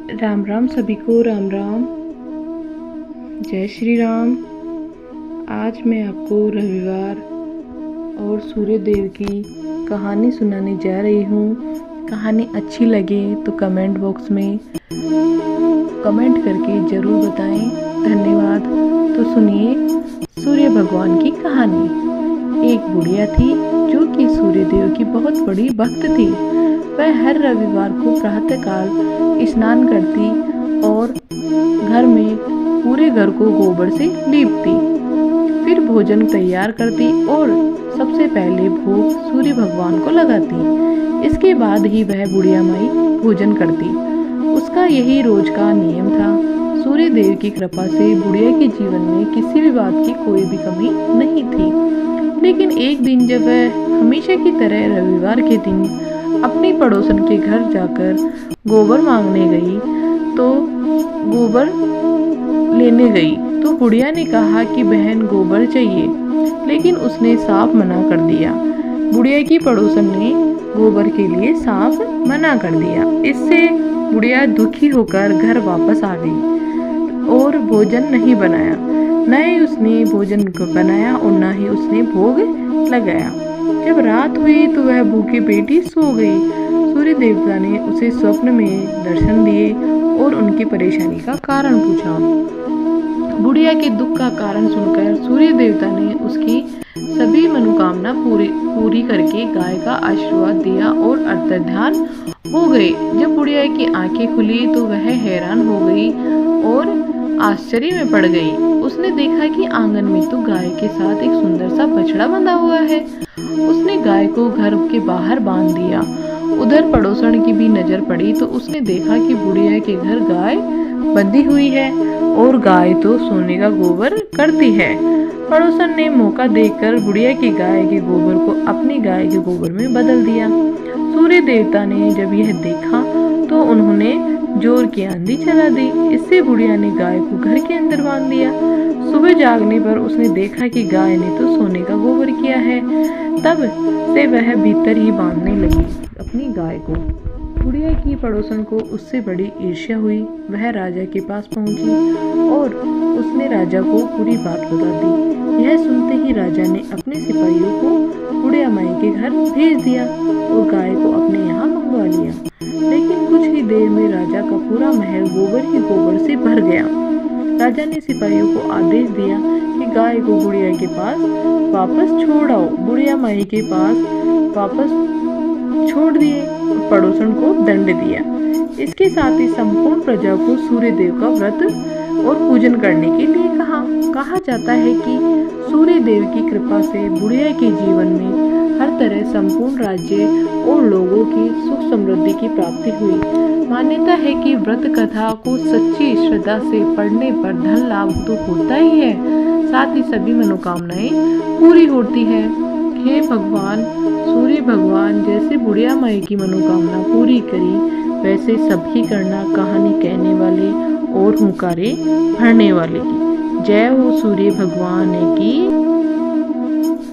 राम राम सभी को, राम राम, जय श्री राम। आज मैं आपको रविवार और सूर्य देव की कहानी सुनाने जा रही हूँ। कहानी अच्छी लगे तो कमेंट बॉक्स में कमेंट करके ज़रूर बताएं। धन्यवाद। तो सुनिए सूर्य भगवान की कहानी। एक बुढ़िया थी जो कि सूर्य देव की बहुत बड़ी भक्त थी। वह हर रविवार को प्रातःकाल स्नान करती और घर में पूरे घर को गोबर से लीपती, फिर भोजन तैयार करती और सबसे पहले भोग सूर्य भगवान को लगाती। इसके बाद ही वह बुढ़िया माई भोजन करती। उसका यही रोज का नियम था। सूर्य देव की कृपा से बुढ़िया के जीवन में किसी भी बात की कोई भी कमी नहीं थी। लेकिन एक दिन जब वह हमेशा की तरह रविवार के दिन अपनी पड़ोसन के घर जाकर गोबर मांगने गई गोबर लेने गई तो बुढ़िया ने कहा कि बहन गोबर चाहिए, लेकिन उसने साफ मना कर दिया। बुढ़िया की पड़ोसन ने गोबर के लिए साफ मना कर दिया। इससे बुढ़िया दुखी होकर घर वापस आ गई और भोजन नहीं बनाया। न ही उसने भोजन बनाया और न ही उसने भोग लगाया। जब रात हुई तो वह भूखी पेट ही सो गई। सूर्य देवता ने उसे स्वप्न में दर्शन दिए और उनकी परेशानी का कारण पूछा। बुढ़िया के दुख का कारण सुनकर सूर्य देवता ने उसकी सभी मनोकामना पूरी करके गाय का आशीर्वाद दिया और अंतर्ध्यान हो गए। जब बुढ़िया की आंखें खुली तो वह हैरान हो गई और आश्चर्य में पड़ गई। उसने देखा कि आंगन में तो गाय के साथ एक सुंदर सा बछड़ा बंधा हुआ है। उसने गाय को घर के बाहर बांध दिया। उधर पड़ोसन की भी नजर पड़ी तो उसने देखा कि बुढ़िया के घर गाय बंधी हुई है और गाय तो सोने का गोबर करती है। पड़ोसन ने मौका देखकर बुढ़िया की गाय के गोबर को अपनी गाय के गोबर में बदल दिया। सूर्य देवता ने जब यह देखा तो उन्होंने जोर की आंधी चला दी। इससे बुढ़िया ने गाय को घर के अंदर बांध दिया। सुबह जागने पर उसने देखा कि गाय ने तो सोने का गोबर किया है। तब से वह भीतर ही बांधने लगी अपनी गाय को। बुढ़िया की पड़ोसन को उससे बड़ी ईर्ष्या हुई। वह राजा के पास पहुंची और उसने राजा को पूरी बात बता दी। यह सुनते ही राजा ने अपने सिपाहियों को बुढ़िया माई के घर भेज दिया और गाय को अपने यहाँ मंगवा लिया। लेकिन कुछ ही देर में राजा का पूरा महल गोबर ही गोबर से भर गया। राजा ने सिपाहियों को आदेश दिया कि गाय को बुढ़िया के पास वापस छोड़ आओ। बुढ़िया माई के पास वापस छोड़ दिए और पड़ोसन को दंड दिया। इसके साथ ही संपूर्ण प्रजा को सूर्य देव का व्रत और पूजन करने के लिए कहा जाता है कि सूर्य देव की कृपा से बुढ़िया के जीवन में हर तरह संपूर्ण राज्य और लोगों की सुख समृद्धि की प्राप्ति हुई। मान्यता है कि व्रत कथा को सच्ची श्रद्धा से पढ़ने पर धन लाभ तो होता ही है, साथ ही सभी मनोकामनाएं पूरी होती है। हे भगवान सूर्य भगवान, जैसे बुढ़िया माई की मनोकामना पूरी करी वैसे सबकी करना। कहानी कहने वाले और हुंकारे भरने वाले की जय हो। सूर्य भगवान की